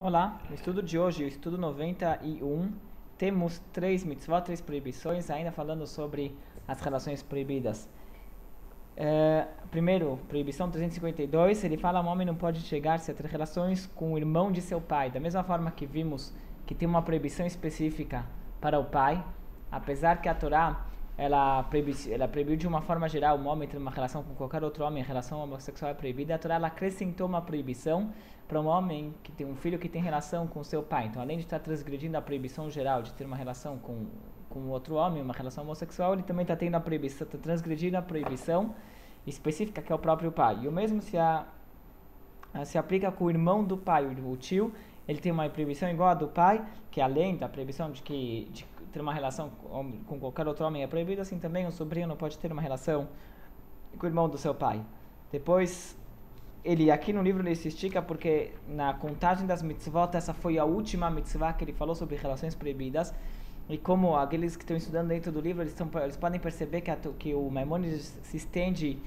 Olá, no estudo de hoje, o estudo 91, temos três mitzvot, três proibições, ainda falando sobre as relações proibidas. Primeiro, proibição 352, ele fala que um homem não pode chegar-se a ter relações com o irmão de seu pai. Da mesma forma que vimos que tem uma proibição específica para o pai, apesar que a Torá ela proibiu de uma forma geral um homem ter uma relação com qualquer outro homem, a relação homossexual é proibida, a Torá ela acrescentou uma proibição para um homem que tem um filho que tem relação com seu pai. Então, além de estar transgredindo a proibição geral de ter uma relação com outro homem, uma relação homossexual, ele também está tendo a proibição, está transgredindo a proibição específica que é o próprio pai. E o mesmo se aplica com o irmão do pai, o tio. Ele tem uma proibição igual a do pai, que além da proibição de ter uma relação com qualquer outro homem é proibido, assim também o sobrinho não pode ter uma relação com o irmão do seu pai. Depois, ele aqui no livro ele se estica porque na contagem das mitzvot, essa foi a última mitzvah que ele falou sobre relações proibidas. E como aqueles que estão estudando dentro do livro, eles podem perceber que o Maimônides se estende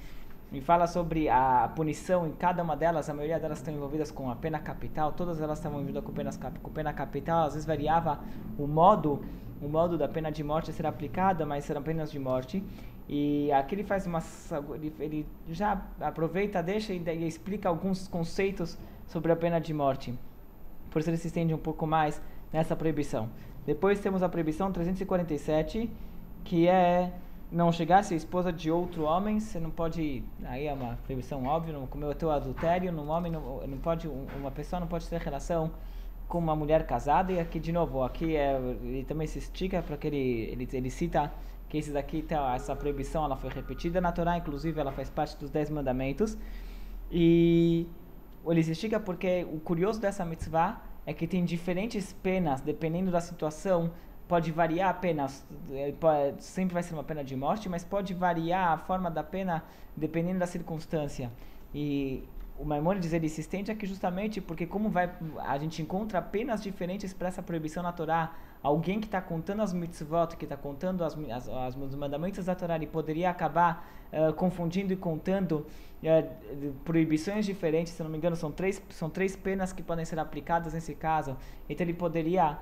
e fala sobre a punição em cada uma delas. A maioria delas estão envolvidas com a pena capital, todas elas estavam envolvidas com pena capital. Às vezes variava o modo da pena de morte a ser aplicada, mas eram penas de morte. E aqui ele faz ele já aproveita, deixa e explica alguns conceitos sobre a pena de morte. Por isso ele se estende um pouco mais nessa proibição. Depois temos a proibição 347, que é não chegar-se a esposa de outro homem. Você não pode, aí é uma proibição óbvia, não cometeu adultério, uma pessoa não pode ter relação com uma mulher casada. E aqui de novo, ele também se estica para que ele cita que essa proibição ela foi repetida na Torá, inclusive ela faz parte dos 10 mandamentos. E ele se estica porque o curioso dessa mitzvah é que tem diferentes penas, dependendo da situação. Pode variar apenas, sempre vai ser uma pena de morte, mas pode variar a forma da pena dependendo da circunstância. E o Maimônides ele se estende aqui justamente porque a gente encontra penas diferentes para essa proibição na Torá. Alguém que está contando as mitzvot, que está contando os mandamentos da Torá, ele poderia acabar confundindo e contando proibições diferentes. Se não me engano, são três penas que podem ser aplicadas nesse caso. Então ele poderia,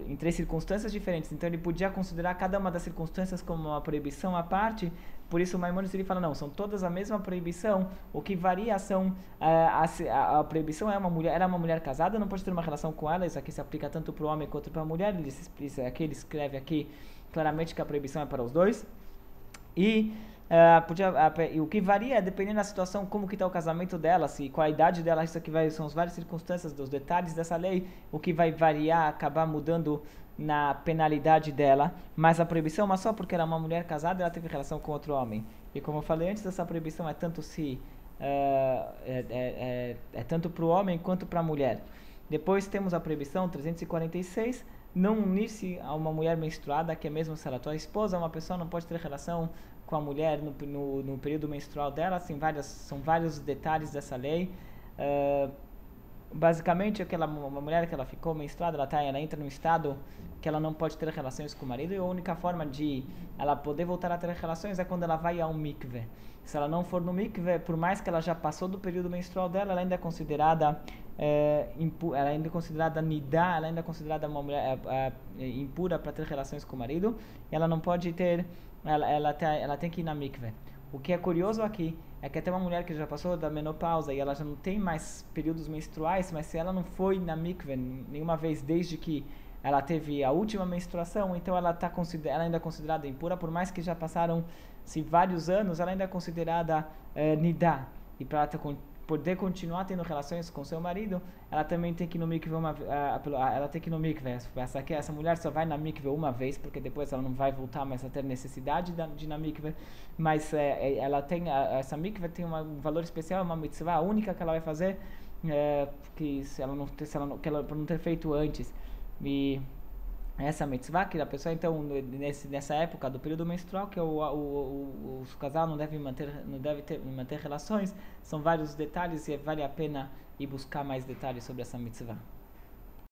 em três circunstâncias diferentes, então ele podia considerar cada uma das circunstâncias como uma proibição à parte. Por isso o Maimônides ele fala, não, são todas a mesma proibição. O que varia são a proibição era uma mulher casada, não pode ter uma relação com ela. Isso aqui se aplica tanto para o homem quanto para a mulher. Ele escreve aqui claramente que a proibição é para os dois. E o que varia é dependendo da situação, como que está o casamento dela, qual a idade dela. Isso aqui são as várias circunstâncias, dos detalhes dessa lei, o que vai variar, acabar mudando na penalidade dela. Mas a proibição é uma só, porque era uma mulher casada e ela teve relação com outro homem. E como eu falei antes, essa proibição é tanto tanto para o homem quanto para a mulher. Depois temos a proibição 346, não unir-se a uma mulher menstruada, que é mesmo se ela é tua esposa. Uma pessoa não pode ter relação com a mulher no período menstrual dela. São vários detalhes dessa lei. Basicamente, uma mulher que ela ficou menstruada, ela entra num estado que ela não pode ter relações com o marido, e a única forma de ela poder voltar a ter relações é quando ela vai a um mikveh. Se ela não for no mikveh, por mais que ela já passou do período menstrual dela, ela ainda é considerada ela ainda é considerada nidá, ela ainda é considerada uma mulher impura para ter relações com o marido. E ela não pode ter, ela tem que ir na mikveh. O que é curioso aqui é que até uma mulher que já passou da menopausa e ela já não tem mais períodos menstruais, mas se ela não foi na mikveh nenhuma vez desde que ela teve a última menstruação, então ela ainda é considerada impura, por mais que já passaram-se vários anos, ela ainda é considerada nidá. E para poder continuar tendo relações com seu marido, ela também tem que ir no mikveh ela tem que ir no mikveh. Essa mulher só vai na mikveh uma vez, porque depois ela não vai voltar mais a ter necessidade de ir na mikveh. Mas essa mikveh tem um valor especial, uma mitzvah única que ela vai fazer, por não ter feito antes. E essa mitzvah que a pessoa, então, nessa época do período menstrual, que o casal não deve manter relações, são vários detalhes e vale a pena ir buscar mais detalhes sobre essa mitzvah.